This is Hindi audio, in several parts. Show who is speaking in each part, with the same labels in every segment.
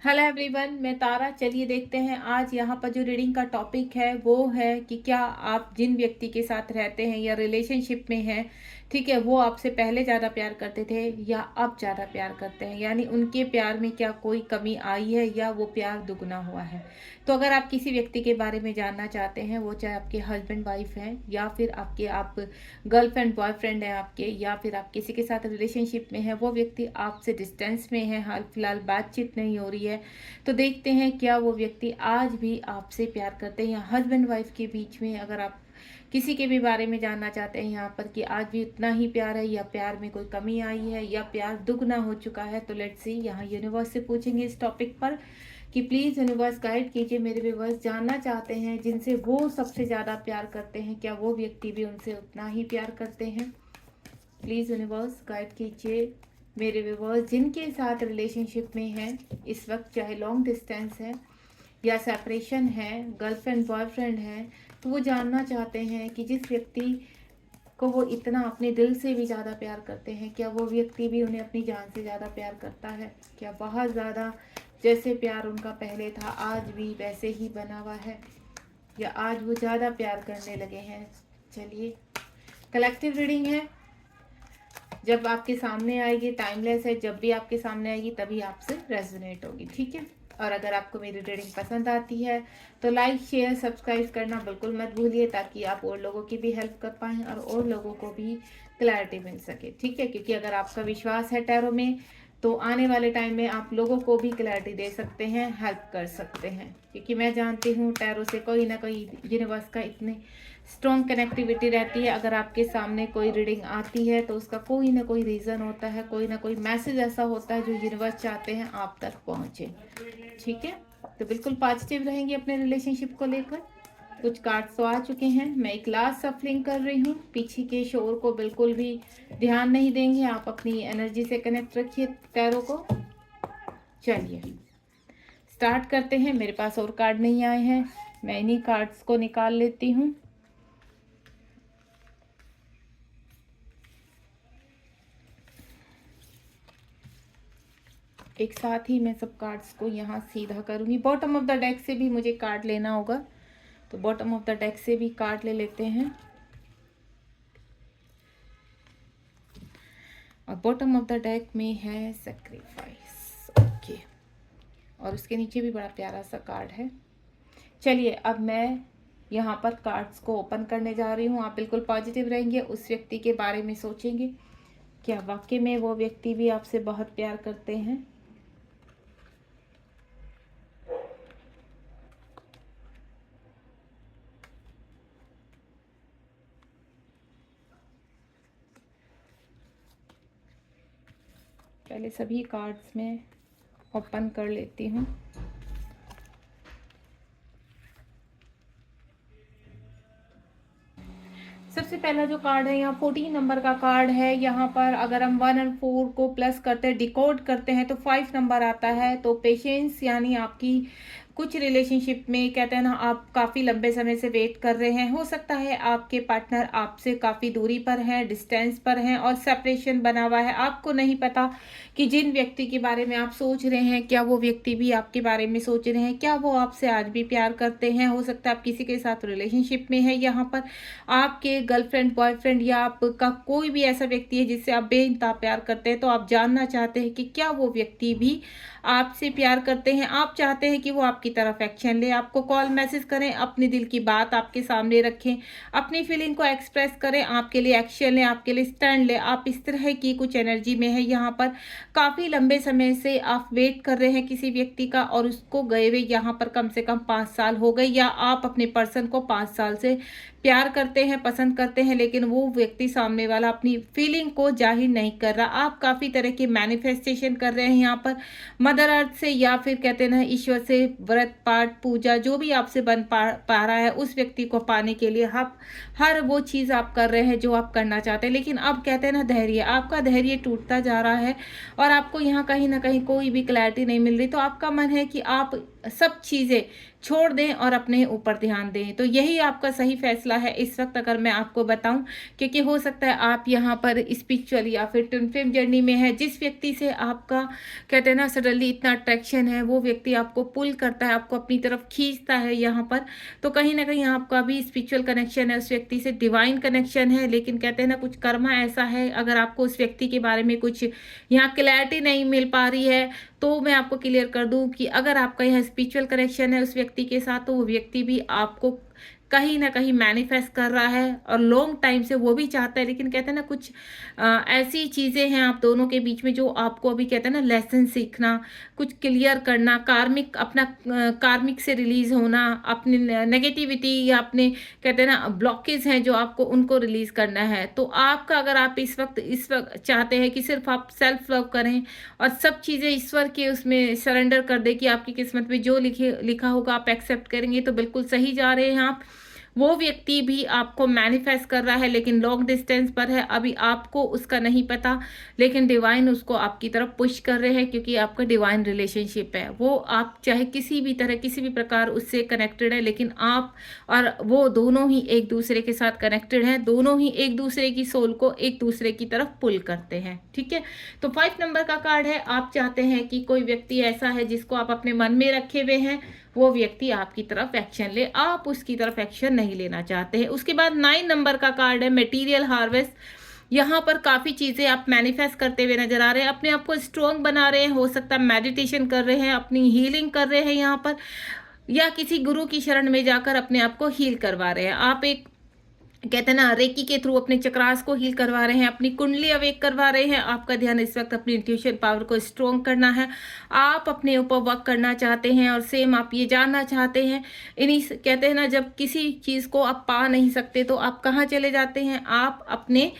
Speaker 1: हेलो एवरीवन, मैं तारा। चलिए देखते हैं आज यहाँ पर जो रीडिंग का टॉपिक है वो है कि क्या आप जिन व्यक्ति के साथ रहते हैं या रिलेशनशिप में हैं, ठीक है, वो आपसे पहले ज़्यादा प्यार करते थे या अब ज़्यादा प्यार करते हैं, यानी उनके प्यार में क्या कोई कमी आई है या वो प्यार दुगना हुआ है। तो अगर आप किसी व्यक्ति के बारे में जानना चाहते हैं, वो चाहे आपके हस्बैंड वाइफ हैं या फिर आप गर्लफ्रेंड बॉयफ्रेंड हैं आपके, या फिर आप किसी के साथ रिलेशनशिप में हैं, वो व्यक्ति आपसे डिस्टेंस में है, हाल फिलहाल बातचीत नहीं हो रही है, तो देखते हैं क्या वो व्यक्ति आज भी आपसे प्यार करते हैं। या हस्बैंड वाइफ के बीच में अगर आप किसी के भी बारे में जानना चाहते हैं यहाँ पर कि आज भी उतना ही प्यार है या प्यार में कोई कमी आई है या प्यार दुगना हो चुका है, तो लेट्स सी। यहाँ यूनिवर्स से पूछेंगे इस टॉपिक पर कि प्लीज़ यूनिवर्स गाइड कीजिए। मेरे व्यूअर्स जानना चाहते हैं जिनसे वो सबसे ज़्यादा प्यार करते हैं, क्या वो व्यक्ति भी उनसे उतना ही प्यार करते हैं। प्लीज़ यूनिवर्स गाइड कीजिए मेरे व्यूअर्स जिनके साथ रिलेशनशिप में हैं इस वक्त, चाहे लॉन्ग डिस्टेंस है या सेपरेशन है, गर्लफ्रेंड बॉयफ्रेंड है, तो वो जानना चाहते हैं कि जिस व्यक्ति को वो इतना अपने दिल से भी ज़्यादा प्यार करते हैं, क्या वो व्यक्ति भी उन्हें अपनी जान से ज़्यादा प्यार करता है। क्या बहुत ज़्यादा जैसे प्यार उनका पहले था आज भी वैसे ही बना हुआ है, या आज वो ज़्यादा प्यार करने लगे हैं। चलिए, कलेक्टिव रीडिंग है, जब आपके सामने आएगी टाइमलेस है, जब भी आपके सामने आएगी तभी आपसे रेजोनेट होगी, ठीक है। और अगर आपको मेरी रीडिंग पसंद आती है तो लाइक शेयर सब्सक्राइब करना बिल्कुल मत भूलिए, ताकि आप और लोगों की भी हेल्प कर पाएँ और लोगों को भी क्लैरिटी मिल सके, ठीक है। क्योंकि अगर आपका विश्वास है टैरो में, तो आने वाले टाइम में आप लोगों को भी क्लैरिटी दे सकते हैं, हेल्प कर सकते हैं। क्योंकि मैं जानती हूँ टैरो से कोई ना कोई यूनिवर्स का इतने स्ट्रॉन्ग कनेक्टिविटी रहती है। अगर आपके सामने कोई रीडिंग आती है तो उसका कोई ना कोई रीज़न होता है, कोई ना कोई मैसेज ऐसा होता है जो यूनिवर्स चाहते हैं आप तक पहुँचे, ठीक है। तो बिल्कुल पॉजिटिव रहेंगे अपने रिलेशनशिप को लेकर। कुछ कार्ड्स तो आ चुके हैं, मैं एक लास्ट सफलिंग कर रही हूँ। पीछे के शोर को बिल्कुल भी ध्यान नहीं देंगे, आप अपनी एनर्जी से कनेक्ट रखिए टैरो को। चलिए स्टार्ट करते हैं। मेरे पास और कार्ड नहीं आए हैं, मैं इन्हीं कार्ड्स को निकाल लेती हूँ। एक साथ ही मैं सब कार्ड्स को यहाँ सीधा करूँगी। बॉटम ऑफ द डेक से भी मुझे कार्ड लेना होगा, तो बॉटम ऑफ द डेक से भी कार्ड ले लेते हैं। और बॉटम ऑफ द डेक में है सैक्रिफाइस, ओके। और उसके नीचे भी बड़ा प्यारा सा कार्ड है। चलिए अब मैं यहाँ पर कार्ड्स को ओपन करने जा रही हूँ। आप बिल्कुल पॉजिटिव रहेंगे, उस व्यक्ति के बारे में सोचेंगे, क्या वाकई में वो व्यक्ति भी आपसे बहुत प्यार करते हैं। पहले सभी कार्ड्स में ओपन कर लेती हूँ। सबसे पहला जो कार्ड है यहाँ 14 नंबर का कार्ड है। यहाँ पर अगर हम 1 और 4 को प्लस करते हैं, डिकोड करते हैं, तो 5 नंबर आता है। तो पेशेंस, यानी आपकी कुछ रिलेशनशिप में कहते हैं ना, आप काफ़ी लंबे समय से वेट कर रहे हैं। हो सकता है आपके पार्टनर आपसे काफ़ी दूरी पर हैं, डिस्टेंस पर हैं और सेपरेशन बना हुआ है। आपको नहीं पता कि जिन व्यक्ति के बारे में आप सोच रहे हैं, क्या वो व्यक्ति भी आपके बारे में सोच रहे हैं, क्या वो आपसे आज भी प्यार करते हैं। हो सकता है आप किसी के साथ रिलेशनशिप में है, यहाँ पर आपके गर्लफ्रेंड बॉयफ्रेंड या आपका कोई भी ऐसा व्यक्ति है जिससे आप बेइंतहा प्यार करते हैं। तो आप जानना चाहते हैं कि क्या वो व्यक्ति भी आपसे प्यार करते हैं। आप चाहते हैं कि वो आपकी तरफ एक्शन ले, आपको कॉल मैसेज करें, अपने दिल की बात आपके सामने रखें, अपनी फीलिंग को एक्सप्रेस करें, आपके लिए एक्शन लें, आपके लिए स्टैंड लें। आप इस तरह की कुछ एनर्जी में है। यहाँ पर काफ़ी लंबे समय से आप वेट कर रहे हैं किसी व्यक्ति का, और उसको गए हुए यहाँ पर कम से कम 5 साल हो गए, या आप अपने पर्सन को 5 साल से प्यार करते हैं, पसंद करते हैं, लेकिन वो व्यक्ति सामने वाला अपनी फीलिंग को जाहिर नहीं कर रहा। आप काफ़ी तरह के मैनिफेस्टेशन कर रहे हैं यहाँ पर मदर अर्थ से, या फिर कहते हैं ना ईश्वर से व्रत पाठ पूजा जो भी आपसे बन पा रहा है उस व्यक्ति को पाने के लिए आप हर वो चीज़ आप कर रहे हैं जो आप करना चाहते हैं। लेकिन अब कहते हैं ना, धैर्य, आपका धैर्य टूटता जा रहा है और आपको यहाँ कहीं ना कहीं कोई भी क्लैरिटी नहीं मिल रही। तो आपका मन है कि आप सब चीज़ें छोड़ दें और अपने ऊपर ध्यान दें। तो यही आपका सही फैसला है इस वक्त, अगर मैं आपको बताऊं, क्योंकि हो सकता है आप यहाँ पर स्पिरिचुअल या फिर ट्विन फ्लेम जर्नी में है। जिस व्यक्ति से आपका कहते हैं ना सडनली इतना अट्रैक्शन है, वो व्यक्ति आपको पुल करता है, आपको अपनी तरफ खींचता है यहाँ पर। तो कहीं ना कहीं आपका भी स्पिरिचुअल कनेक्शन है उस व्यक्ति से, डिवाइन कनेक्शन है। लेकिन कहते हैं ना कुछ कर्मा ऐसा है, अगर आपको उस व्यक्ति के बारे में कुछ यहाँ क्लैरिटी नहीं मिल पा रही है, तो मैं आपको क्लियर कर दूं कि अगर आपका यहाँ स्पिरिचुअल कनेक्शन है उस व्यक्ति के साथ, तो वो व्यक्ति भी आपको कहीं ना कहीं मैनिफेस्ट कर रहा है और लॉन्ग टाइम से वो भी चाहता है। लेकिन कहते हैं ना कुछ ऐसी चीज़ें हैं आप दोनों के बीच में जो आपको अभी कहते हैं ना लेसन सीखना, कुछ क्लियर करना, कार्मिक अपना कार्मिक से रिलीज होना, अपनी नेगेटिविटी या अपने कहते हैं ना ब्लॉकेज हैं जो आपको उनको रिलीज करना है। तो आपका अगर आप इस वक्त चाहते हैं कि सिर्फ आप सेल्फ लव करें और सब चीज़ें ईश्वर के उसमें सरेंडर कर दे कि आपकी किस्मत में जो लिखा होगा आप एक्सेप्ट करेंगे, तो बिल्कुल सही जा रहे हैं आप। वो व्यक्ति भी आपको मैनिफेस्ट कर रहा है लेकिन लॉन्ग डिस्टेंस पर है, अभी आपको उसका नहीं पता, लेकिन डिवाइन उसको आपकी तरफ पुश कर रहे हैं क्योंकि आपका डिवाइन रिलेशनशिप है। वो आप चाहे किसी भी तरह किसी भी प्रकार उससे कनेक्टेड है, लेकिन आप और वो दोनों ही एक दूसरे के साथ कनेक्टेड हैं, दोनों ही एक दूसरे की सोल को एक दूसरे की तरफ पुल करते हैं। ठीक है, तो 5 नंबर का कार्ड है, आप चाहते हैं कि कोई व्यक्ति ऐसा है जिसको आप अपने मन में रखे हुए हैं, वो व्यक्ति आपकी तरफ एक्शन ले, आप उसकी तरफ एक्शन नहीं लेना चाहते हैं। उसके बाद 9 नंबर का कार्ड है, मटेरियल हार्वेस्ट। यहाँ पर काफ़ी चीज़ें आप मैनिफेस्ट करते हुए नजर आ रहे हैं, अपने आप को स्ट्रॉन्ग बना रहे हैं, हो सकता है मेडिटेशन कर रहे हैं, अपनी हीलिंग कर रहे हैं यहाँ पर, या किसी गुरु की शरण में जाकर अपने आप को हील करवा रहे हैं। आप एक कहते हैं ना रेकी के थ्रू अपने चक्रास को हील करवा रहे हैं, अपनी कुंडली अवेक करवा रहे हैं। आपका ध्यान इस वक्त अपनी इंट्यूशन पावर को स्ट्रॉन्ग करना है, आप अपने ऊपर वर्क करना चाहते हैं और सेम आप ये जानना चाहते हैं। इन्हीं कहते हैं ना जब किसी चीज़ को आप पा नहीं सकते तो आप कहाँ चले जाते हैं, आप अपने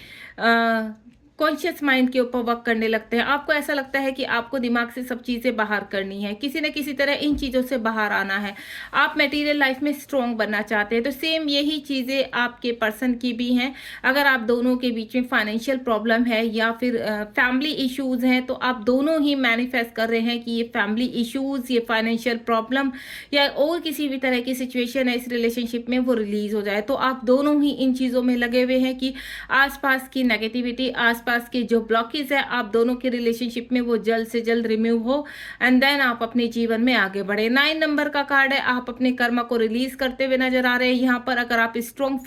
Speaker 1: कॉन्शियस माइंड के ऊपर वर्क करने लगते हैं। आपको ऐसा लगता है कि आपको दिमाग से सब चीज़ें बाहर करनी है, किसी न किसी तरह इन चीज़ों से बाहर आना है, आप मटेरियल लाइफ में स्ट्रॉन्ग बनना चाहते हैं। तो सेम यही चीज़ें आपके पर्सन की भी हैं। अगर आप दोनों के बीच में फाइनेंशियल प्रॉब्लम है या फिर फैमिली इश्यूज़ हैं, तो आप दोनों ही मैनिफेस्ट कर रहे हैं कि ये फैमिली इश्यूज़, ये फाइनेंशियल प्रॉब्लम या और किसी भी तरह की सिचुएशन है इस रिलेशनशिप में, वो रिलीज़ हो जाए। तो आप दोनों ही इन चीज़ों में लगे हुए हैं कि आसपास की नेगेटिविटी, आसपास के जो ब्लॉकेज है आप दोनों के रिलेशनशिप में, वो जल्द से जल्द रिमूव हो एंड देन आप अपने जीवन में आगे बढ़े। 9 नंबर का कार्ड है, आप अपने कर्मा को रिलीज करते हुए नजर आ रहे हैं यहाँ पर। अगर आप स्ट्रॉन्ग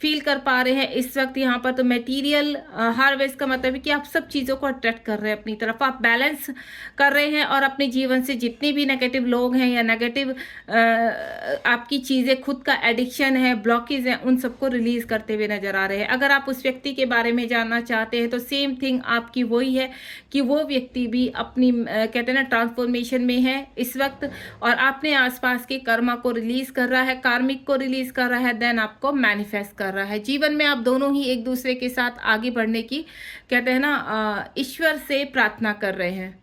Speaker 1: फील कर पा रहे हैं इस वक्त यहाँ पर, तो मटेरियल हार्वेस्ट का मतलब है कि आप सब चीज़ों को अट्रैक्ट कर रहे हैं अपनी तरफ, आप बैलेंस कर रहे हैं और अपने जीवन से जितने भी नेगेटिव लोग हैं या नेगेटिव आपकी चीज़ें, खुद का एडिक्शन है, ब्लॉकेज है, उन सबको रिलीज करते हुए नजर आ रहे हैं। अगर आप उस व्यक्ति के बारे में जानना चाहते हैं तो सेम थिंग आपकी वही है कि वो व्यक्ति भी अपनी कहते हैं ना ट्रांसफॉर्मेशन में है इस वक्त और अपने आसपास के कर्मा को रिलीज कर रहा है, कार्मिक को रिलीज कर रहा है, देन आपको मैनिफेस्ट कर रहा है। जीवन में आप दोनों ही एक दूसरे के साथ आगे बढ़ने की कहते हैं ना ईश्वर से प्रार्थना कर रहे हैं।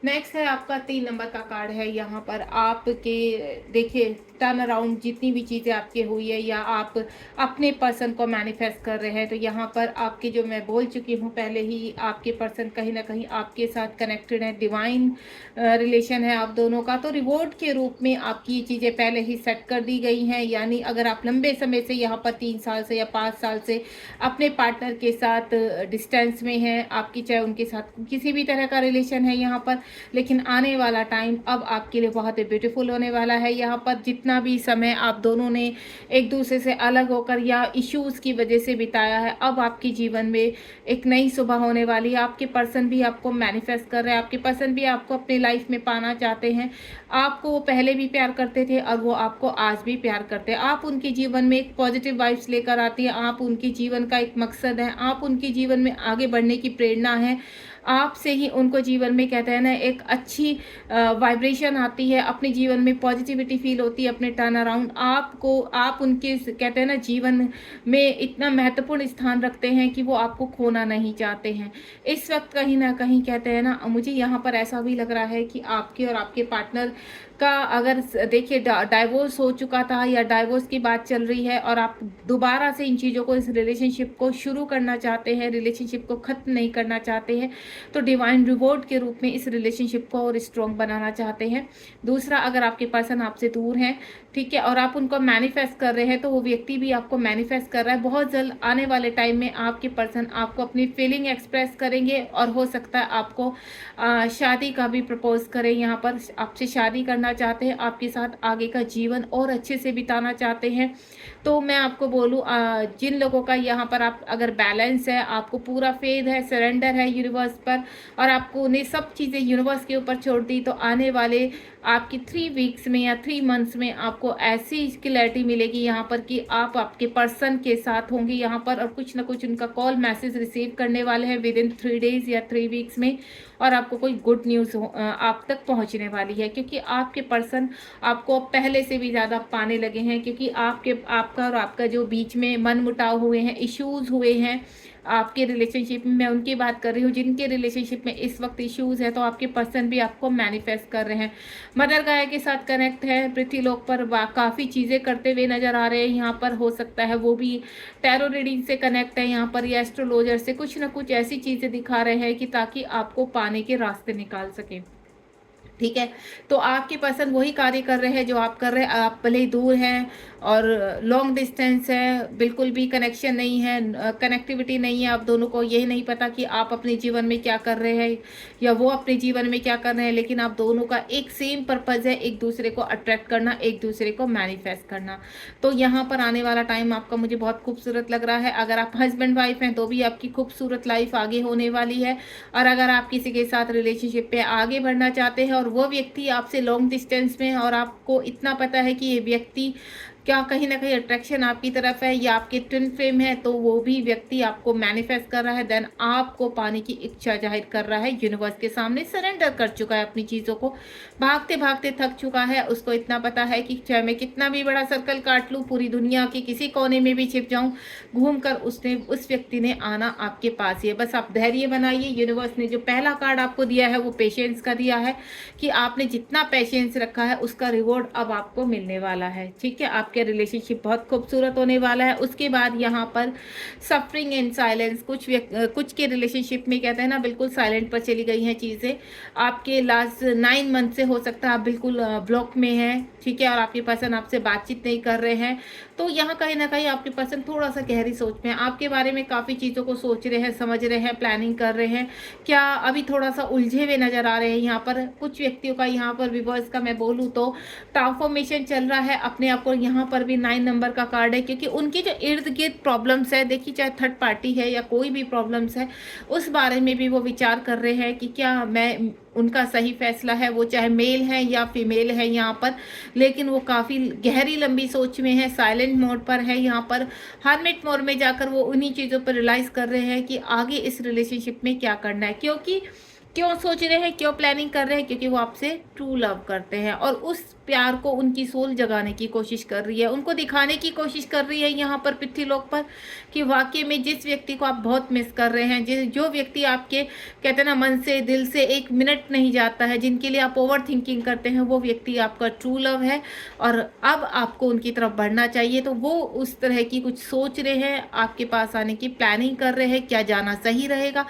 Speaker 1: नेक्स्ट है आपका 3 नंबर का कार्ड है, यहाँ पर आपके देखिए टर्न अराउंड जितनी भी चीज़ें आपके हुई है या आप अपने पर्सन को मैनिफेस्ट कर रहे हैं, तो यहाँ पर आपके जो मैं बोल चुकी हूँ पहले ही, आपके पर्सन कहीं ना कहीं आपके साथ कनेक्टेड है, डिवाइन रिलेशन है आप दोनों का। तो रिवॉर्ड के रूप में आपकी ये चीज़ें पहले ही सेट कर दी गई हैं, यानी अगर आप लंबे समय से यहाँ पर 3 साल से या 5 साल से अपने पार्टनर के साथ डिस्टेंस में हैं, आपकी चाहे उनके साथ किसी भी तरह का रिलेशन है यहाँ पर, लेकिन आने वाला टाइम अब आपके लिए बहुत ही ब्यूटीफुल होने वाला है। यहाँ पर जितना भी समय आप दोनों ने एक दूसरे से अलग होकर या इश्यूज़ की वजह से बिताया है, अब आपके जीवन में एक नई सुबह होने वाली है। आपके पर्सन भी आपको मैनिफेस्ट कर रहे हैं, आपके पर्सन भी आपको अपनी लाइफ में पाना चाहते हैं। आपको वो पहले भी प्यार करते थे और वो आपको आज भी प्यार करते हैं। आप उनके जीवन में एक पॉजिटिव वाइब्स लेकर आती हैं, आप उनके जीवन का एक मकसद है, आप उनके जीवन में आगे बढ़ने की प्रेरणा है। आपसे ही उनको जीवन में कहते हैं ना एक अच्छी वाइब्रेशन आती है, अपने जीवन में पॉजिटिविटी फील होती है, अपने टर्न अराउंड आपको आप उनके कहते हैं ना जीवन में इतना महत्वपूर्ण स्थान रखते हैं कि वो आपको खोना नहीं चाहते हैं। इस वक्त कहीं ना कहीं कहते हैं ना मुझे यहाँ पर ऐसा भी लग रहा है कि आपके और आपके पार्टनर का अगर देखिए डाइवोर्स हो चुका था या डाइवोर्स की बात चल रही है और आप दोबारा से इन चीज़ों को इस रिलेशनशिप को शुरू करना चाहते हैं, रिलेशनशिप को ख़त्म नहीं करना चाहते हैं, तो डिवाइन रिवॉर्ड के रूप में इस रिलेशनशिप को और स्ट्रॉन्ग बनाना चाहते हैं। दूसरा, अगर आपके पर्सन आपसे दूर हैं, ठीक है, और आप उनको मैनिफेस्ट कर रहे हैं, तो वो व्यक्ति भी आपको मैनिफेस्ट कर रहा है। बहुत जल्द आने वाले टाइम में आपके पर्सन आपको अपनी फीलिंग एक्सप्रेस करेंगे और हो सकता है आपको शादी का भी प्रपोज करें। यहाँ पर आपसे शादी करना चाहते हैं, आपके साथ आगे का जीवन और अच्छे से बिताना चाहते हैं। तो मैं आपको बोलूँ जिन लोगों का यहाँ पर आप अगर बैलेंस है, आपको पूरा फेथ है, सरेंडर है यूनिवर्स पर और आपको उन्हें सब चीज़ें यूनिवर्स के ऊपर छोड़ दी, तो आने वाले आपकी 3 वीक्स में या 3 मंथ्स में आपको ऐसी क्लैरिटी मिलेगी यहाँ पर कि आप आपके पर्सन के साथ होंगे यहाँ पर और कुछ ना कुछ उनका कॉल मैसेज रिसीव करने वाले हैं विद इन 3 डेज या 3 वीक्स में, और आपको कोई गुड न्यूज़ आप तक पहुँचने वाली है, क्योंकि आपके पर्सन आपको पहले से भी ज़्यादा पाने लगे हैं, क्योंकि आपका और आपका जो बीच में मनमुटाव हुए हैं, इश्यूज़ हुए हैं आपके रिलेशनशिप में, मैं उनकी बात कर रही हूँ जिनके रिलेशनशिप में इस वक्त इश्यूज़ है, तो आपके पर्सन भी आपको मैनिफेस्ट कर रहे हैं। मदर गाय के साथ कनेक्ट है, पृथ्वीलोक पर काफ़ी चीज़ें करते हुए नज़र आ रहे हैं। यहाँ पर हो सकता है वो भी टैरो रीडिंग से कनेक्ट है यहाँ पर, या एस्ट्रोलॉजर से कुछ ना कुछ ऐसी चीज़ें दिखा रहे हैं कि ताकि आपको पाने के रास्ते निकाल सकें। ठीक है, तो आपके पर्सन वही कार्य कर रहे हैं जो आप कर रहे हैं। आप भले ही दूर हैं और लॉन्ग डिस्टेंस है, बिल्कुल भी कनेक्शन नहीं है, कनेक्टिविटी नहीं है, आप दोनों को यही नहीं पता कि आप अपने जीवन में क्या कर रहे हैं या वो अपने जीवन में क्या कर रहे हैं, लेकिन आप दोनों का एक सेम पर्पज़ है, एक दूसरे को अट्रैक्ट करना, एक दूसरे को मैनिफेस्ट करना। तो यहाँ पर आने वाला टाइम आपका मुझे बहुत खूबसूरत लग रहा है। अगर आप हस्बैंड वाइफ हैं तो भी आपकी खूबसूरत लाइफ आगे होने वाली है, और अगर आप किसी के साथ रिलेशनशिप पे आगे बढ़ना चाहते हैं और वो व्यक्ति आपसे लॉन्ग डिस्टेंस में, और आपको इतना पता है कि ये व्यक्ति क्या कहीं ना कहीं अट्रैक्शन आपकी तरफ है या आपके ट्विन फ्लेम है, तो वो भी व्यक्ति आपको मैनिफेस्ट कर रहा है, देन आपको पाने की इच्छा जाहिर कर रहा है, यूनिवर्स के सामने सरेंडर कर चुका है अपनी चीज़ों को, भागते भागते थक चुका है। उसको इतना पता है कि चाहे मैं कितना भी बड़ा सर्कल काट लूँ, पूरी दुनिया के किसी कोने में भी छिप जाऊँ, घूम कर उस व्यक्ति ने आना आपके पास ही है। बस आप धैर्य बनाइए। यूनिवर्स ने जो पहला कार्ड आपको दिया है वो पेशेंस का दिया है, कि आपने जितना पेशेंस रखा है उसका रिवॉर्ड अब आपको मिलने वाला है। ठीक है, आपके रिलेशनशिप बहुत खूबसूरत होने वाला है। उसके बाद यहाँ पर सफरिंग एंड साइलेंस, कुछ के रिलेशनशिप में कहते हैं ना बिल्कुल साइलेंट पर चली गई हैं चीज़ें। आपके लास्ट 9 मंथ से हो सकता है आप बिल्कुल ब्लॉक में हैं, ठीक है, और आपके पर्सन आपसे बातचीत नहीं कर रहे हैं। तो यहाँ कहीं ना कहीं आपके पर्सन थोड़ा सा गहरी सोच में, आपके बारे में काफ़ी चीज़ों को सोच रहे हैं, समझ रहे हैं, प्लानिंग कर रहे हैं, क्या अभी थोड़ा सा उलझे हुए नज़र आ रहे हैं। यहाँ पर कुछ व्यक्तियों का यहाँ पर विवर्स का मैं बोलूँ तो ट्रांसफॉर्मेशन चल रहा है अपने आप को। यहाँ पर भी 9 नंबर का कार्ड है, क्योंकि उनकी जो इर्द गिर्द प्रॉब्लम्स है, देखिए चाहे थर्ड पार्टी है या कोई भी प्रॉब्लम्स है, उस बारे में भी वो विचार कर रहे हैं कि क्या मैं उनका सही फैसला है, वो चाहे मेल है या फीमेल है यहाँ पर, लेकिन वो काफ़ी गहरी लंबी सोच में है, साइलेंट मोड पर है। यहाँ पर हर्मिट मोड में जाकर वो उन्हीं चीज़ों पर रियलाइज़ कर रहे हैं कि आगे इस रिलेशनशिप में क्या करना है। क्यों सोच रहे हैं, क्यों प्लानिंग कर रहे हैं, क्योंकि वो आपसे ट्रू लव करते हैं और उस प्यार को उनकी सोल जगाने की कोशिश कर रही है, उनको दिखाने की कोशिश कर रही है यहाँ पर पृथ्वीलोक पर, कि वाकई में जिस व्यक्ति को आप बहुत मिस कर रहे हैं, जो व्यक्ति आपके कहते हैं ना मन से दिल से एक मिनट नहीं जाता है, जिनके लिए आप ओवर थिंकिंग करते हैं, वो व्यक्ति आपका ट्रू लव है और अब आपको उनकी तरफ बढ़ना चाहिए। तो वो उस तरह की कुछ सोच रहे हैं, आपके पास आने की प्लानिंग कर रहे हैं, क्या जाना सही रहेगा,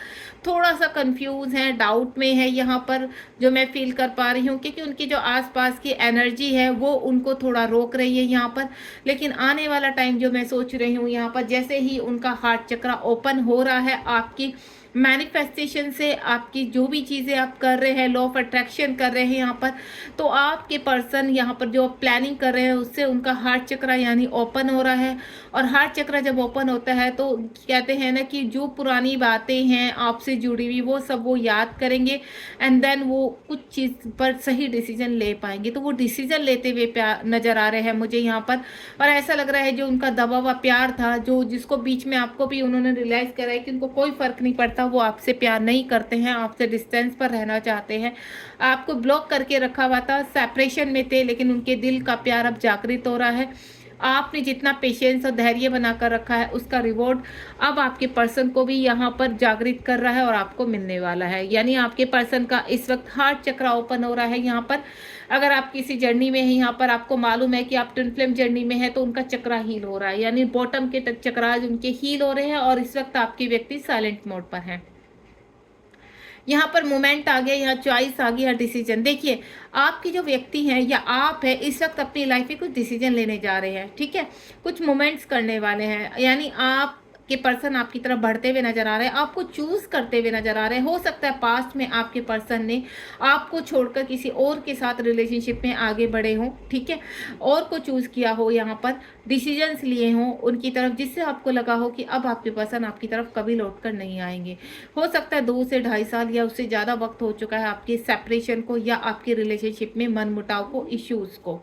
Speaker 1: थोड़ा सा कंफ्यूज है, डाउट में है यहाँ पर, जो मैं फील कर पा रही हूँ, क्योंकि उनकी जो आसपास की एनर्जी है वो उनको थोड़ा रोक रही है यहाँ पर। लेकिन आने वाला टाइम जो मैं सोच रही हूँ यहाँ पर, जैसे ही उनका हार्ट चक्र ओपन हो रहा है आपकी मैनिफेस्टेशन से, आपकी जो भी चीज़ें आप कर रहे हैं, लॉ ऑफ अट्रैक्शन कर रहे हैं यहाँ पर, तो आपके पर्सन यहाँ पर जो प्लानिंग कर रहे हैं उससे उनका हार्ट चक्र यानी ओपन हो रहा है। और हार्ट चक्र जब ओपन होता है तो कहते हैं ना कि जो पुरानी बातें हैं आपसे जुड़ी हुई वो सब वो याद करेंगे, एंड देन वो कुछ चीज़ पर सही डिसीजन ले पाएंगे। तो वो डिसीजन लेते हुए नज़र आ रहे हैं मुझे यहाँ पर, और ऐसा लग रहा है जो उनका दबा हुआ प्यार था, जो जिसको बीच में आपको भी उन्होंने रियलाइज़ करा है कि उनको कोई फ़र्क नहीं पड़ता, वो आपसे प्यार नहीं करते हैं, आपसे डिस्टेंस पर रहना चाहते हैं, आपको ब्लॉक करके रखा हुआ था, सेपरेशन में थे, लेकिन उनके दिल का प्यार अब जागृत हो रहा है। आपने जितना पेशेंस और धैर्य बनाकर रखा है उसका रिवॉर्ड अब आपके पर्सन को भी यहाँ पर जागृत कर रहा है और आपको मिलने वाला है। यानी आपके पर्सन का इस वक्त हार्ट चक्र ओपन हो रहा है यहाँ पर। अगर आप किसी जर्नी में हैं, यहाँ पर आपको मालूम है कि आप ट्विन फ्लेम जर्नी में है, तो उनका चक्रा हील हो रहा है, यानी बॉटम के चक्राज उनके हील हो रहे हैं और इस वक्त आपके व्यक्ति साइलेंट मोड पर हैं। यहाँ पर मोमेंट आ गया, यहाँ चॉइस आ गया, डिसीजन। देखिए आपके जो व्यक्ति हैं या आप है इस वक्त अपनी लाइफ में कुछ डिसीजन लेने जा रहे हैं, ठीक है, कुछ मोमेंट्स करने वाले हैं, यानी आप के पर्सन आपकी तरफ बढ़ते हुए नजर आ रहे हैं, आपको चूज करते हुए नजर आ रहे हैं। हो सकता है पास्ट में आपके पर्सन ने आपको छोड़कर किसी और के साथ रिलेशनशिप में आगे बढ़े हों, ठीक है, और को चूज किया हो, यहाँ पर डिसीजंस लिए हों उनकी तरफ, जिससे आपको लगा हो कि अब आपके पर्सन आपकी तरफ कभी लौट कर नहीं आएंगे। हो सकता है 2 से 2.5 साल या उससे ज़्यादा वक्त हो चुका है आपके सेपरेशन को या आपके रिलेशनशिप में मनमुटाव को, इश्यूज़ को,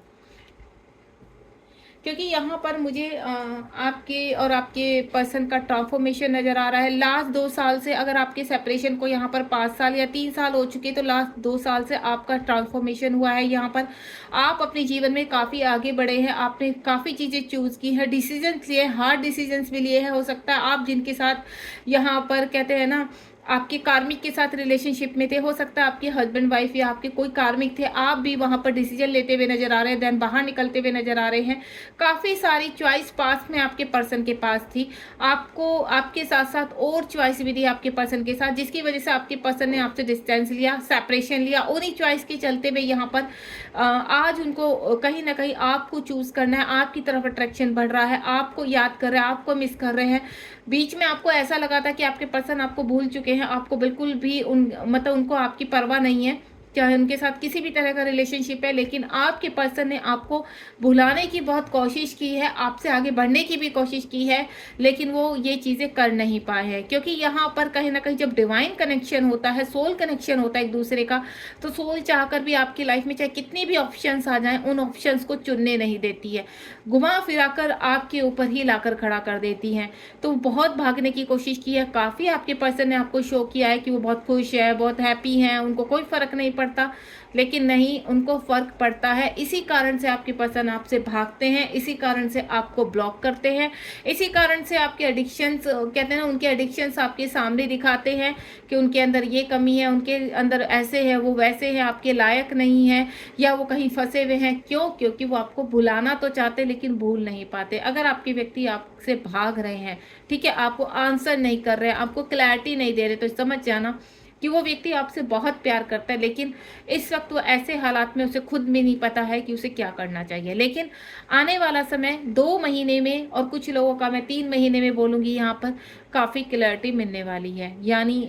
Speaker 1: क्योंकि यहाँ पर मुझे आपके और आपके पर्सन का ट्रांसफॉर्मेशन नज़र आ रहा है। लास्ट 2 साल से अगर आपके सेपरेशन को यहाँ पर 5 साल या 3 साल हो चुके, तो लास्ट 2 साल से आपका ट्रांसफॉर्मेशन हुआ है। यहाँ पर आप अपने जीवन में काफ़ी आगे बढ़े हैं, आपने काफ़ी चीज़ें चूज़ की हैं, डिसीजंस लिए, हार्ड डिसीजंस भी लिए हैं। हो सकता है आप जिनके साथ यहाँ पर कहते हैं ना आपके कार्मिक के साथ रिलेशनशिप में थे, हो सकता है आपके हस्बैंड वाइफ या आपके कोई कार्मिक थे, आप भी वहां पर डिसीजन लेते हुए नजर आ रहे हैं, देन बाहर निकलते हुए नजर आ रहे हैं। काफ़ी सारी चॉइस पास में आपके पर्सन के पास थी, आपको आपके साथ साथ और चॉइस भी दी आपके पर्सन के साथ, जिसकी वजह से आपके पर्सन ने आपसे डिस्टेंस लिया, सेपरेशन लिया। उन्हीं चॉइस के चलते हुए यहाँ पर आज उनको कहीं ना कहीं आपको चूज करना है, आपकी तरफ अट्रैक्शन बढ़ रहा है, आपको याद कर रहे हैं, आपको मिस कर रहे हैं। बीच में आपको ऐसा लगा था कि आपके पर्सन आपको भूल चुके हैं, आपको बिल्कुल भी उनको आपकी परवाह नहीं है, चाहे उनके साथ किसी भी तरह का रिलेशनशिप है, लेकिन आपके पर्सन ने आपको भुलाने की बहुत कोशिश की है, आपसे आगे बढ़ने की भी कोशिश की है, लेकिन वो ये चीज़ें कर नहीं पाए हैं। क्योंकि यहाँ पर कहीं ना कहीं जब डिवाइन कनेक्शन होता है, सोल कनेक्शन होता है एक दूसरे का, तो सोल चाहकर भी आपकी लाइफ में चाहे कितनी भी ऑप्शंस आ जाएं, उन ऑप्शंस को चुनने नहीं देती है, घुमा फिराकर आपके ऊपर ही लाकर खड़ा कर देती हैं। तो बहुत भागने की कोशिश की है, काफ़ी आपके पर्सन ने आपको शो किया है कि वो बहुत खुश है, बहुत हैप्पी हैं, उनको कोई फ़र्क नहीं पड़ता, लेकिन नहीं, उनको फ़र्क पड़ता है। इसी कारण से आपके पर्सन आपसे भागते हैं, इसी कारण से आपको ब्लॉक करते हैं, इसी कारण से आपके एडिक्शंस कहते हैं ना, उनके एडिक्शंस आपके सामने दिखाते हैं कि उनके अंदर ये कमी है, उनके अंदर ऐसे है, वो वैसे है, आपके लायक नहीं है, या वो कहीं फंसे हुए हैं। क्यों? क्योंकि वो आपको भुलाना तो चाहते लेकिन भूल नहीं पाते। अगर आपके व्यक्ति आपसे भाग रहे हैं, ठीक है, आपको आंसर नहीं कर रहे हैं, आपको क्लैरिटी नहीं दे रहे, तो समझ जाना कि वो व्यक्ति आपसे बहुत प्यार करता है, लेकिन इस वक्त वो ऐसे हालात में उसे खुद भी नहीं पता है कि उसे क्या करना चाहिए। लेकिन आने वाला समय 2 महीने में, और कुछ लोगों का मैं 3 महीने में बोलूँगी, यहाँ पर काफ़ी क्लैरिटी मिलने वाली है। यानी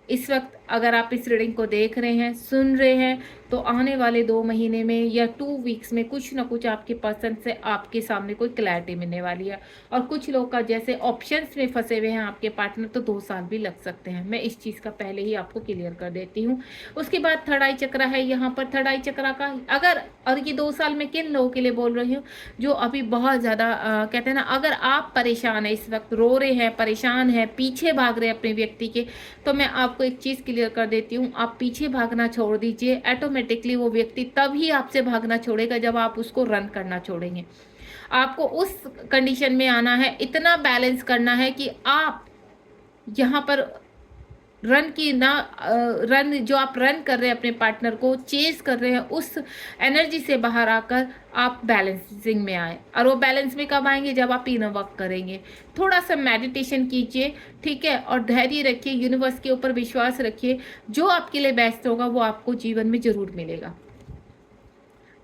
Speaker 1: इस वक्त अगर आप इस रीडिंग को देख रहे हैं, सुन रहे हैं, तो आने वाले 2 महीने में या 2 वीक्स में कुछ ना कुछ आपके पर्सन से आपके सामने कोई क्लैरिटी मिलने वाली है। और कुछ लोग का जैसे ऑप्शंस में फंसे हुए हैं आपके पार्टनर, तो 2 साल भी लग सकते हैं। मैं इस चीज़ का पहले ही आपको क्लियर कर देती हूँ। उसके बाद थर्ड आई चक्र है यहाँ पर। थर्ड आई चक्र का अगर, और ये 2 साल में किन लोगों के लिए बोल रही हूँ, जो अभी बहुत ज़्यादा कहते हैं ना, अगर आप परेशान है, इस वक्त रो रहे हैं, परेशान है, पीछे भाग रहे हैं अपने व्यक्ति के, तो मैं आपको एक चीज़ क्लियर कर देती हूँ, आप पीछे भागना छोड़ दीजिए। ऑटोमेटिकली वो व्यक्ति तभी आपसे भागना छोड़ेगा जब आप उसको रन करना छोड़ेंगे। आपको उस कंडीशन में आना है, इतना बैलेंस करना है कि आप यहाँ पर रन की ना रन जो आप रन कर रहे हैं अपने पार्टनर को, चेज कर रहे हैं, उस एनर्जी से बाहर आकर आप बैलेंसिंग में आए। और वो बैलेंस में कब आएंगे? जब आप इनर वर्क करेंगे, थोड़ा सा मेडिटेशन कीजिए, ठीक है, और धैर्य रखिए, यूनिवर्स के ऊपर विश्वास रखिए, जो आपके लिए बेस्ट होगा वो आपको जीवन में जरूर मिलेगा।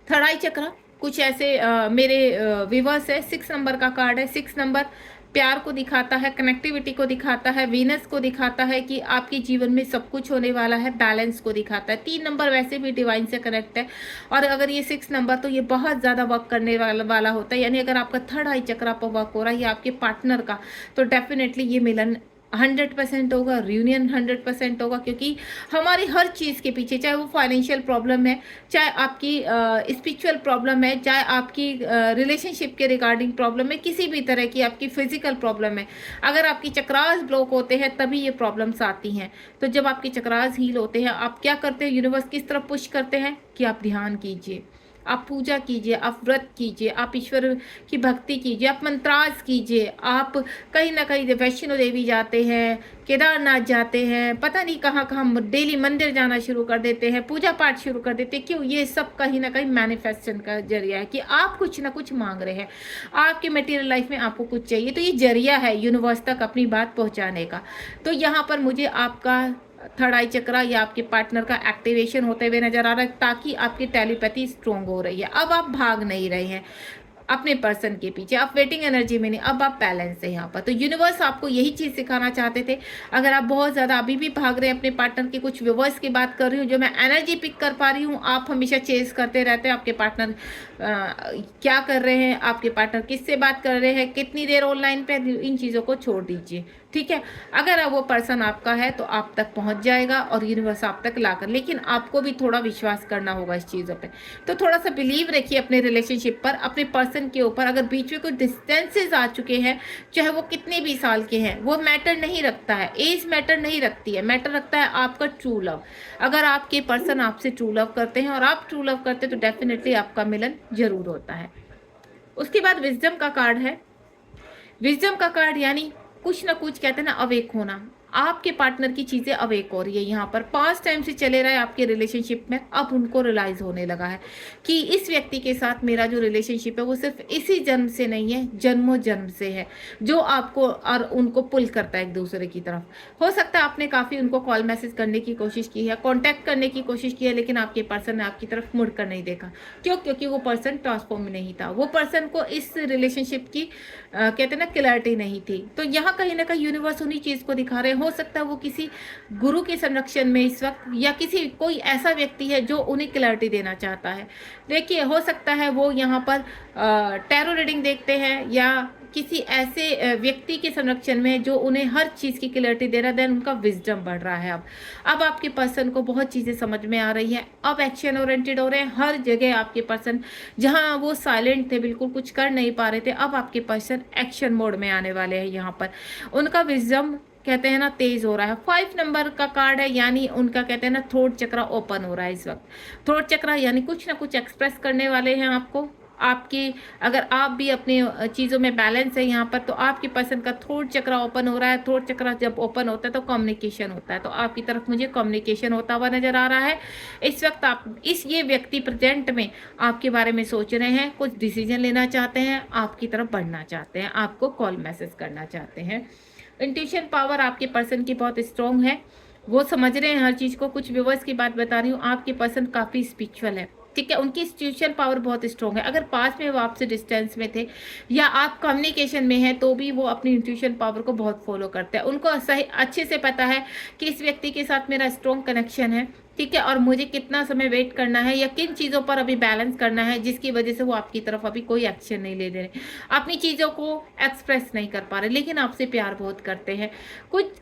Speaker 1: थर्ड आई चक्र कुछ ऐसे मेरे व्यूअर्स है, 6 नंबर का कार्ड है। 6 नंबर प्यार को दिखाता है, कनेक्टिविटी को दिखाता है, वीनस को दिखाता है कि आपके जीवन में सब कुछ होने वाला है, बैलेंस को दिखाता है। 3 नंबर वैसे भी डिवाइन से कनेक्ट है, और अगर ये 6 नंबर, तो ये बहुत ज़्यादा वर्क करने वाला होता है। यानी अगर आपका थर्ड आई चक्र पर वर्क हो रहा है या आपके पार्टनर का, तो डेफिनेटली ये मिलन 100% होगा, रियूनियन 100% होगा, क्योंकि हमारी हर चीज़ के पीछे, चाहे वो फाइनेंशियल प्रॉब्लम है, चाहे आपकी स्पिरिचुअल प्रॉब्लम है, चाहे आपकी रिलेशनशिप के रिगार्डिंग प्रॉब्लम है, किसी भी तरह की आपकी फिजिकल प्रॉब्लम है, अगर आपकी चक्रास ब्लॉक होते हैं तभी ये प्रॉब्लम्स आती हैं। तो जब आपके चक्रास हील होते हैं, आप क्या करते हैं, यूनिवर्स किस तरफ पुश करते हैं कि आप ध्यान कीजिए, आप पूजा कीजिए, आप व्रत कीजिए, आप ईश्वर की भक्ति कीजिए, आप मंत्रास कीजिए, आप कहीं ना कहीं वैष्णो देवी जाते हैं, केदारनाथ जाते हैं, पता नहीं कहाँ कहाँ डेली मंदिर जाना शुरू कर देते हैं, पूजा पाठ शुरू कर देते हैं। क्यों? ये सब कहीं ना कहीं मैनिफेस्टेशन का जरिया है कि आप कुछ ना कुछ मांग रहे हैं, आपकी मटेरियल लाइफ में आपको कुछ चाहिए, तो ये जरिया है यूनिवर्स तक अपनी बात पहुँचाने का। तो यहाँ पर मुझे आपका थर्ड आई चक्रा या आपके पार्टनर का एक्टिवेशन होते हुए नजर आ रहा है, ताकि आपकी टेलीपैथी स्ट्रोंग हो रही है। अब आप भाग नहीं रहे हैं अपने पर्सन के पीछे, आप वेटिंग एनर्जी में नहीं, अब आप बैलेंस है यहाँ पर। तो यूनिवर्स आपको यही चीज़ सिखाना चाहते थे। अगर आप बहुत ज़्यादा अभी भी भाग रहे हैं अपने पार्टनर की, कुछ व्यूवर्स की बात कर रही हूँ जो मैं एनर्जी पिक कर पा रही हूँ, आप हमेशा चेस करते रहते हैं आपके पार्टनर क्या कर रहे हैं, आपके पार्टनर किससे बात कर रहे हैं, कितनी देर ऑनलाइन पे, इन चीज़ों को छोड़ दीजिए, ठीक है। अगर वो पर्सन आपका है तो आप तक पहुंच जाएगा और यूनिवर्स आप तक लाकर, लेकिन आपको भी थोड़ा विश्वास करना होगा इस चीज़ों पे। तो थोड़ा सा बिलीव रखिए अपने रिलेशनशिप पर, अपने पर्सन के ऊपर। अगर बीच में कोई डिस्टेंसेस आ चुके हैं, चाहे वो कितने भी साल के हैं, वो मैटर नहीं रखता है, एज मैटर नहीं रखती है, मैटर रखता है आपका ट्रू लव। अगर आपके पर्सन आपसे ट्रू लव करते हैं और आप ट्रू लव करते हैं तो डेफिनेटली आपका मिलन जरूर होता है। उसके बाद विजडम का कार्ड है। विजडम का कार्ड यानी कुछ ना कुछ कहते हैं ना, अवेक होना। आपके पार्टनर की चीजें अवेक हो रही है यहाँ पर, पास्ट टाइम से चले रहे आपके रिलेशनशिप में, अब उनको रियलाइज होने लगा है कि इस व्यक्ति के साथ मेरा जो रिलेशनशिप है वो सिर्फ इसी जन्म से नहीं है, जन्मों जन्म से है, जो आपको और उनको पुल करता है एक दूसरे की तरफ। हो सकता है आपने काफी उनको कॉल मैसेज करने की कोशिश की है, कॉन्टैक्ट करने की कोशिश की है, लेकिन आपके पर्सन ने आपकी तरफ मुड़ कर नहीं देखा। क्यों? क्योंकि वो पर्सन ट्रांसफॉर्म नहीं था, वो पर्सन को इस रिलेशनशिप की कहते हैं ना क्लैरिटी नहीं थी। तो यहाँ कहीं ना कहीं यूनिवर्स उन्हीं चीज को दिखा रहे हैं। हो सकता है वो किसी गुरु के संरक्षण में इस वक्त, या किसी कोई ऐसा व्यक्ति है जो उन्हें क्लैरिटी देना चाहता है। देखिए, हो सकता है वो यहाँ पर टैरो रीडिंग देखते हैं, या किसी ऐसे व्यक्ति के संरक्षण में जो उन्हें हर चीज की क्लैरिटी दे रहा है, देन उनका विजडम बढ़ रहा है। अब आपके पर्सन को बहुत चीजें समझ में आ रही है, अब एक्शन ओरिएंटेड हो रहे हैं हर जगह। आपके पर्सन जहां वो साइलेंट थे, बिल्कुल कुछ कर नहीं पा रहे थे, अब आपके पर्सन एक्शन मोड में आने वाले हैं। यहाँ पर उनका विजडम कहते हैं ना तेज हो रहा है। 5 नंबर का कार्ड है, यानी उनका कहते हैं ना थ्रोट चक्रा ओपन हो रहा है इस वक्त। थ्रोट चक्रा यानी कुछ ना कुछ एक्सप्रेस करने वाले हैं आपको। आपकी अगर आप भी अपनी चीज़ों में बैलेंस है यहाँ पर, तो आपकी पर्सन का थ्रोट चक्रा ओपन हो रहा है। थ्रोट चक्रा जब ओपन होता है तो कम्युनिकेशन होता है, तो आपकी तरफ मुझे कम्युनिकेशन होता हुआ नजर आ रहा है इस वक्त। आप ये व्यक्ति प्रेजेंट में आपके बारे में सोच रहे हैं, कुछ डिसीजन लेना चाहते हैं, आपकी तरफ बढ़ना चाहते हैं, आपको कॉल मैसेज करना चाहते हैं। इंट्यूशन पावर आपके पर्सन की बहुत स्ट्रॉन्ग है, वो समझ रहे हैं हर चीज़ को। कुछ व्यूवर्स की बात बता रही हूँ, आपके पर्सन काफ़ी स्पिरिचुअल है, ठीक है। उनकी इंट्यूशन पावर बहुत स्ट्रॉन्ग है। अगर पास में वो आपसे डिस्टेंस में थे या आप कम्युनिकेशन में हैं, तो भी वो अपनी इंट्यूशन पावर को बहुत फॉलो करते हैं। उनको सही अच्छे से पता है कि इस व्यक्ति के साथ मेरा स्ट्रॉन्ग कनेक्शन है, ठीक है, और मुझे कितना समय वेट करना है या किन चीज़ों पर अभी बैलेंस करना है, जिसकी वजह से वो आपकी तरफ अभी कोई एक्शन नहीं ले रहे, अपनी चीज़ों को एक्सप्रेस नहीं कर पा रहे, लेकिन आपसे प्यार बहुत करते हैं, कुछ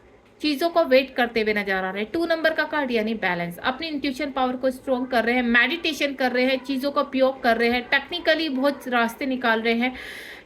Speaker 1: चीज़ों को वेट करते हुए नजर आ रहे हैं। 2 नंबर का कार्ड यानी बैलेंस, अपनी इंट्यूशन पावर को स्ट्रॉन्ग कर रहे हैं, मेडिटेशन कर रहे हैं, चीज़ों का उपयोग कर रहे हैं, टेक्निकली बहुत रास्ते निकाल रहे हैं।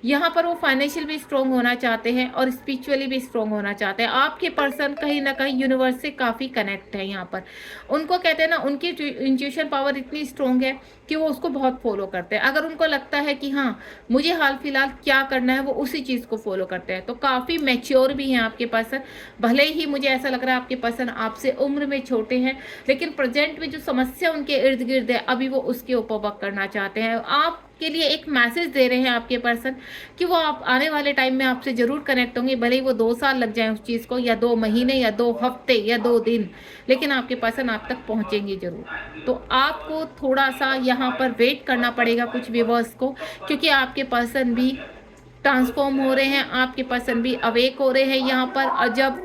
Speaker 1: यहाँ पर वो फाइनेंशियल भी स्ट्रॉन्ग होना चाहते हैं और स्पिरिचुअली भी स्ट्रॉन्ग होना चाहते हैं। आपके पर्सन कहीं ना कहीं यूनिवर्स से काफ़ी कनेक्ट है यहाँ पर। उनको कहते हैं ना, उनकी इंट्यूशन पावर इतनी स्ट्रॉन्ग है कि वो उसको बहुत फॉलो करते हैं। अगर उनको लगता है कि हाँ मुझे हाल फिलहाल क्या करना है, वो उसी चीज़ को फॉलो करते हैं। तो काफ़ी मैच्योर भी हैं आपके पर्सन। भले ही मुझे ऐसा लग रहा है आपके पर्सन आपसे उम्र में छोटे हैं, लेकिन प्रेजेंट में जो समस्या उनके इर्द गिर्द है, अभी वो उसके ऊपर वर्क करना चाहते हैं। आप के लिए एक मैसेज दे रहे हैं आपके पर्सन कि वो आप आने वाले टाइम में आपसे जरूर कनेक्ट होंगे, भले ही वो 2 साल लग जाए उस चीज़ को, या 2 महीने या 2 हफ्ते या 2 दिन, लेकिन आपके पर्सन आप तक पहुंचेंगे जरूर। तो आपको थोड़ा सा यहाँ पर वेट करना पड़ेगा कुछ व्यूअर्स को, क्योंकि आपके पर्सन भी ट्रांसफॉर्म हो रहे हैं, आपके पर्सन भी अवेक हो रहे हैं यहाँ पर। और जब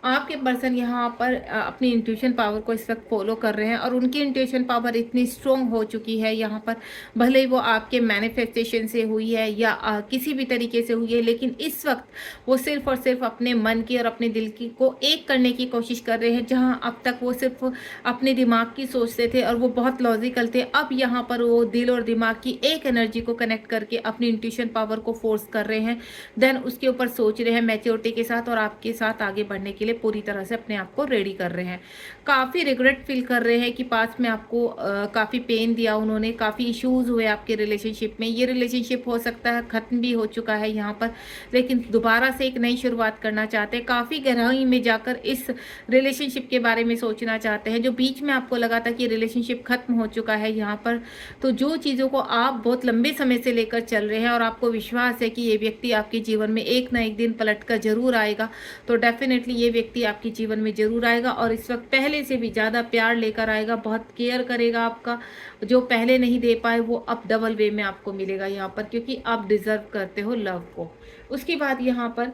Speaker 1: आपके पर्सन यहाँ पर अपनी इंट्यूशन पावर को इस वक्त फॉलो कर रहे हैं और उनकी इंट्यूशन पावर इतनी स्ट्रोंग हो चुकी है यहाँ पर, भले ही वो आपके मैनिफेस्टेशन से हुई है या किसी भी तरीके से हुई है, लेकिन इस वक्त वो सिर्फ और सिर्फ अपने मन की और अपने दिल की को एक करने की कोशिश कर रहे हैं। जहाँ अब तक वो सिर्फ अपने दिमाग की सोचते थे और वो बहुत लॉजिकल थे, अब यहाँ पर वो दिल और दिमाग की एक एनर्जी को कनेक्ट करके अपनी इंट्यूशन पावर को फोर्स कर रहे हैं, देन उसके ऊपर सोच रहे हैं मैच्योरिटी के साथ और आपके साथ आगे बढ़ने के लिए पूरी तरह से अपने आप को रेडी कर रहे हैं। काफ़ी रिग्रेट फील कर रहे हैं कि पास्ट में आपको काफ़ी पेन दिया उन्होंने, काफ़ी इश्यूज हुए आपके रिलेशनशिप में। ये रिलेशनशिप हो सकता है ख़त्म भी हो चुका है यहाँ पर, लेकिन दोबारा से एक नई शुरुआत करना चाहते हैं। काफ़ी गहराई में जाकर इस रिलेशनशिप के बारे में सोचना चाहते हैं। जो बीच में आपको लगा था कि रिलेशनशिप ख़त्म हो चुका है यहाँ पर, तो जो चीज़ों को आप बहुत लंबे समय से लेकर चल रहे हैं और आपको विश्वास है कि ये व्यक्ति आपके जीवन में एक ना एक दिन पलट कर जरूर आएगा, तो डेफिनेटली ये व्यक्ति आपके जीवन में जरूर आएगा और इस वक्त पहले से भी ज़्यादा प्यार लेकर आएगा, बहुत केयर करेगा आपका। जो पहले नहीं दे पाए वो अब डबल वे में आपको मिलेगा यहाँ पर, क्योंकि आप डिजर्व करते हो लव को। उसके बाद यहाँ पर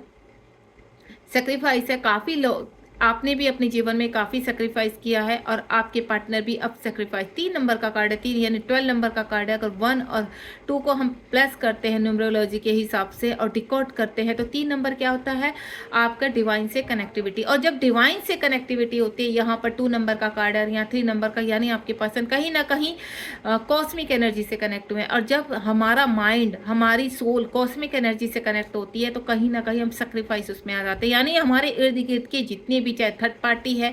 Speaker 1: सेक्रीफाइस है, काफ़ी लोग आपने भी अपने जीवन में काफ़ी सेक्रीफाइस किया है और आपके पार्टनर भी अब सेक्रीफाइस। 3 नंबर का कार्ड है, 3 यानी 12 नंबर का कार्ड है। अगर 1 और 2 को हम प्लस करते हैं न्यूमरोलॉजी के हिसाब से और डिकोड करते हैं, तो 3 नंबर क्या होता है, आपका डिवाइन से कनेक्टिविटी। और जब डिवाइन से कनेक्टिविटी होती है, यहाँ पर 2 नंबर का कार्ड है और यहाँ 3 नंबर का, यानी आपके पर्सन कहीं ना कहीं कॉस्मिक एनर्जी से कनेक्ट हुए हैं। और जब हमारा माइंड, हमारी सोल कॉस्मिक एनर्जी से कनेक्ट होती है, तो कहीं ना कहीं हम सेक्रीफाइस उसमें आ जाते हैं। यानी हमारे इर्द गिर्द के जितने भी, चाहे थर्ड पार्टी है,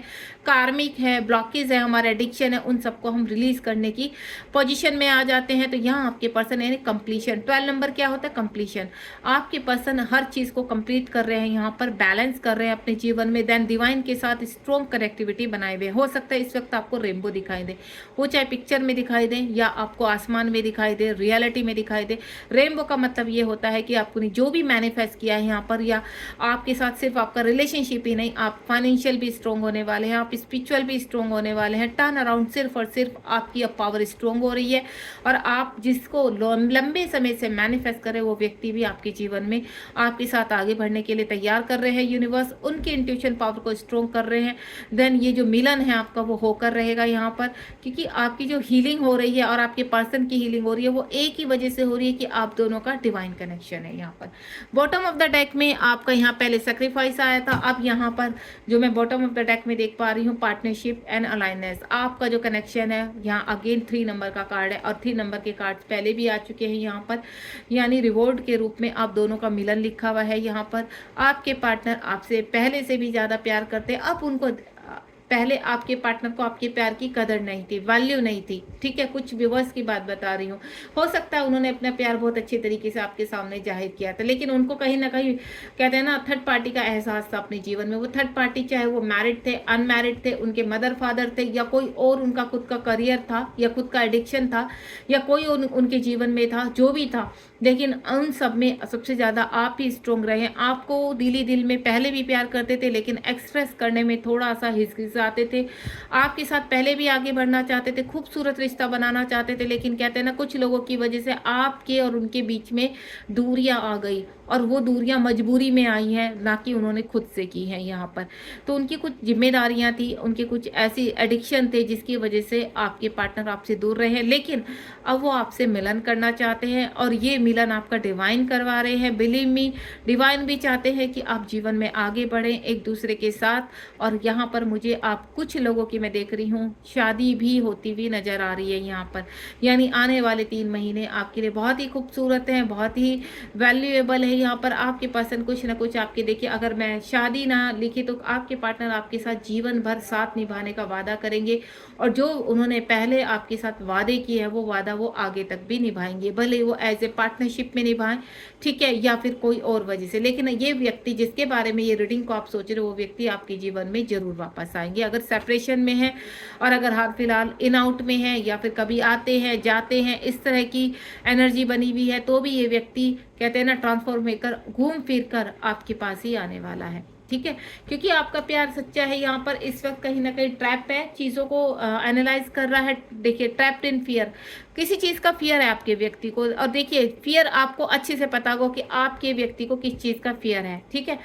Speaker 1: कार्मिक है, ब्लॉकेज है, हमारा एडिक्शन है, उन सबको हम रिलीज करने की पोजीशन में आ जाते हैं। तो यहाँ आपके पर्सन यानी कंप्लीशन, 12 नंबर क्या होता है, कंप्लीशन। आपके पर्सन हर चीज को कंप्लीट कर रहे हैं, यहाँ पर बैलेंस कर रहे हैं अपने जीवन में, देन डिवाइन के साथ स्ट्रॉन्ग कनेक्टिविटी बनाए हुए। हो सकता है इस वक्त आपको रेनबो दिखाई दे, वो चाहे पिक्चर में दिखाई दे या आपको आसमान में दिखाई दे, रियलिटी में दिखाई दे। रेनबो का मतलब ये होता है कि आपने जो भी मैनिफेस्ट किया है यहाँ पर, या आपके साथ सिर्फ आपका रिलेशनशिप ही नहीं, आप फाइनेंशियल भी स्ट्रॉन्ग होने वाले हैं, आप स्पिरिचुअल भी स्ट्रॉन्ग होने वाले हैं। टर्न अराउंड सिर्फ और सिर्फ आपकी अब पावर स्ट्रॉन्ग हो रही है और आप जिसको लंबे समय से मैनिफेस्ट करें, वो व्यक्ति भी आपके जीवन में आपके साथ आगे बढ़ने के लिए तैयार कर रहे हैं। यूनिवर्स उनकी इंट्यूशन पावर को स्ट्रॉन्ग कर रहे हैं। देन ये जो मिलन है आपका, वो होकर रहेगा यहाँ पर, क्योंकि आपकी जो हीलिंग हो रही है और आपके पर्सन की हीलिंग हो रही है, वो एक ही वजह से हो रही है कि आप दोनों का डिवाइन कनेक्शन है। यहाँ पर बॉटम ऑफ द डेक में आपका यहाँ पहले सेक्रीफाइस आया था, अब यहाँ पर जो मैं बॉटम ऑफ द डेक में देख पा रही हूँ, पार्टनरशिप एंड अलाइनेस। आपका जो कनेक्शन है यहाँ अगेन 3 नंबर का कार्ड है और 3 नंबर के कार्ड पहले भी आ चुके हैं यहाँ पर, यानी रिवॉर्ड के रूप में आप दोनों का मिलन लिखा हुआ है यहाँ पर। आपके पार्टनर आपसे पहले से भी ज़्यादा प्यार करते हैं, अब उनको, पहले आपके पार्टनर को आपके प्यार की कदर नहीं थी, वैल्यू नहीं थी, ठीक है, कुछ व्यूअर्स की बात बता रही हूँ। हो सकता है उन्होंने अपना प्यार बहुत अच्छे तरीके से आपके सामने जाहिर किया था, लेकिन उनको कहीं ना कहीं कहते हैं ना, थर्ड पार्टी का एहसास था अपने जीवन में। वो थर्ड पार्टी चाहे वो मैरिड थे, अनमैरिड थे, उनके मदर फादर थे, या कोई और उनका खुद का करियर था, या खुद का एडिक्शन था, या कोई उनके जीवन में था, जो भी था, लेकिन उन सब में सबसे ज़्यादा आप ही स्ट्रॉन्ग रहे। आपको दिल में पहले भी प्यार करते थे, लेकिन एक्सप्रेस करने में थोड़ा सा हिचकिचाते थे। आपके साथ पहले भी आगे बढ़ना चाहते थे, खूबसूरत रिश्ता बनाना चाहते थे, लेकिन कहते हैं ना, कुछ लोगों की वजह से आपके और उनके बीच में दूरियां आ गई, और वो दूरियां मजबूरी में आई हैं, ना कि उन्होंने खुद से की हैं यहाँ पर। तो उनकी कुछ जिम्मेदारियां थी, उनके कुछ ऐसी एडिक्शन थे जिसकी वजह से आपके पार्टनर आपसे दूर रहे हैं, लेकिन अब वो आपसे मिलन करना चाहते हैं और ये मिलन आपका डिवाइन करवा रहे हैं। बिलीव मी, डिवाइन भी चाहते हैं कि आप जीवन में आगे बढ़ें एक दूसरे के साथ। और यहाँ पर मुझे आप कुछ लोगों की मैं देख रही हूँ शादी भी होती हुई नजर आ रही है यहाँ पर, यानी आने वाले 3 महीने आपके लिए बहुत ही खूबसूरत हैं, बहुत ही वैल्यूएबल है। यहाँ पर आपके पर्सन कुछ ना कुछ आपके, देखिए, अगर मैं शादी ना लिखी तो आपके पार्टनर आपके साथ जीवन भर साथ निभाने का वादा करेंगे, और जो उन्होंने पहले आपके साथ वादे किए हैं वो वादा वो आगे तक भी निभाएंगे, भले वो एज ए पार्टनरशिप में निभाएं, ठीक है, या फिर कोई और वजह से। लेकिन ये व्यक्ति जिसके बारे में ये रीडिंग को आप सोच रहे हो, वो व्यक्ति आपके जीवन में जरूर वापस आएंगे। अगर सेपरेशन में है और अगर हाल फिलहाल इन आउट में है, या फिर कभी आते हैं जाते हैं, इस तरह की एनर्जी बनी हुई है, तो भी ये व्यक्ति कहते हैं ना, ट्रांसफॉर्म होकर घूम फिर कर आपके पास ही आने वाला है, ठीक है, क्योंकि आपका प्यार सच्चा है। यहाँ पर इस वक्त कहीं ना कहीं ट्रैप है, चीज़ों को एनालाइज कर रहा है। देखिए, ट्रैप्ड इन फियर, किसी चीज़ का फियर है आपके व्यक्ति को, और देखिए फियर आपको अच्छे से पता होगा कि आपके व्यक्ति को किस चीज़ का फियर है, ठीक है।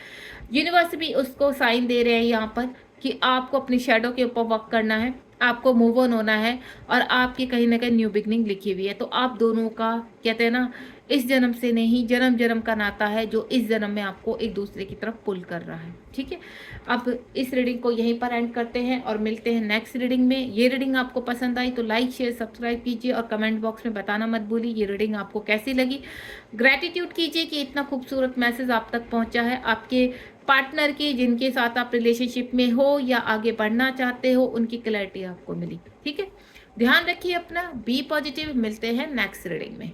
Speaker 1: यूनिवर्स भी उसको साइन दे रहे हैं यहाँ पर कि आपको अपनी शैडो के ऊपर वर्क करना है, आपको मूव ऑन होना है और आपकी कहीं न कहीं न्यू बिगिनिंग लिखी हुई है। तो आप दोनों का कहते हैं ना, इस जन्म से नहीं जन्म-जन्म का नाता है जो इस जन्म में आपको एक दूसरे की तरफ पुल कर रहा है। ठीक है? अब इस रीडिंग को यहीं पर एंड करते हैं और मिलते हैं नेक्स्ट रीडिंग में। ये रीडिंग आपको पसंद आई तो लाइक, शेयर, सब्सक्राइब कीजिए और कमेंट बॉक्स में बताना मत भूलिए ये रीडिंग आपको कैसी लगी। ग्रैटिट्यूड कीजिए कि इतना खूबसूरत मैसेज आप तक पहुँचा है आपके पार्टनर की, जिनके साथ आप रिलेशनशिप में हो या आगे बढ़ना चाहते हो, उनकी क्लैरिटी आपको मिली। ठीक है? ध्यान रखिए अपना, बी पॉजिटिव। मिलते हैं नेक्स्ट रीडिंग में।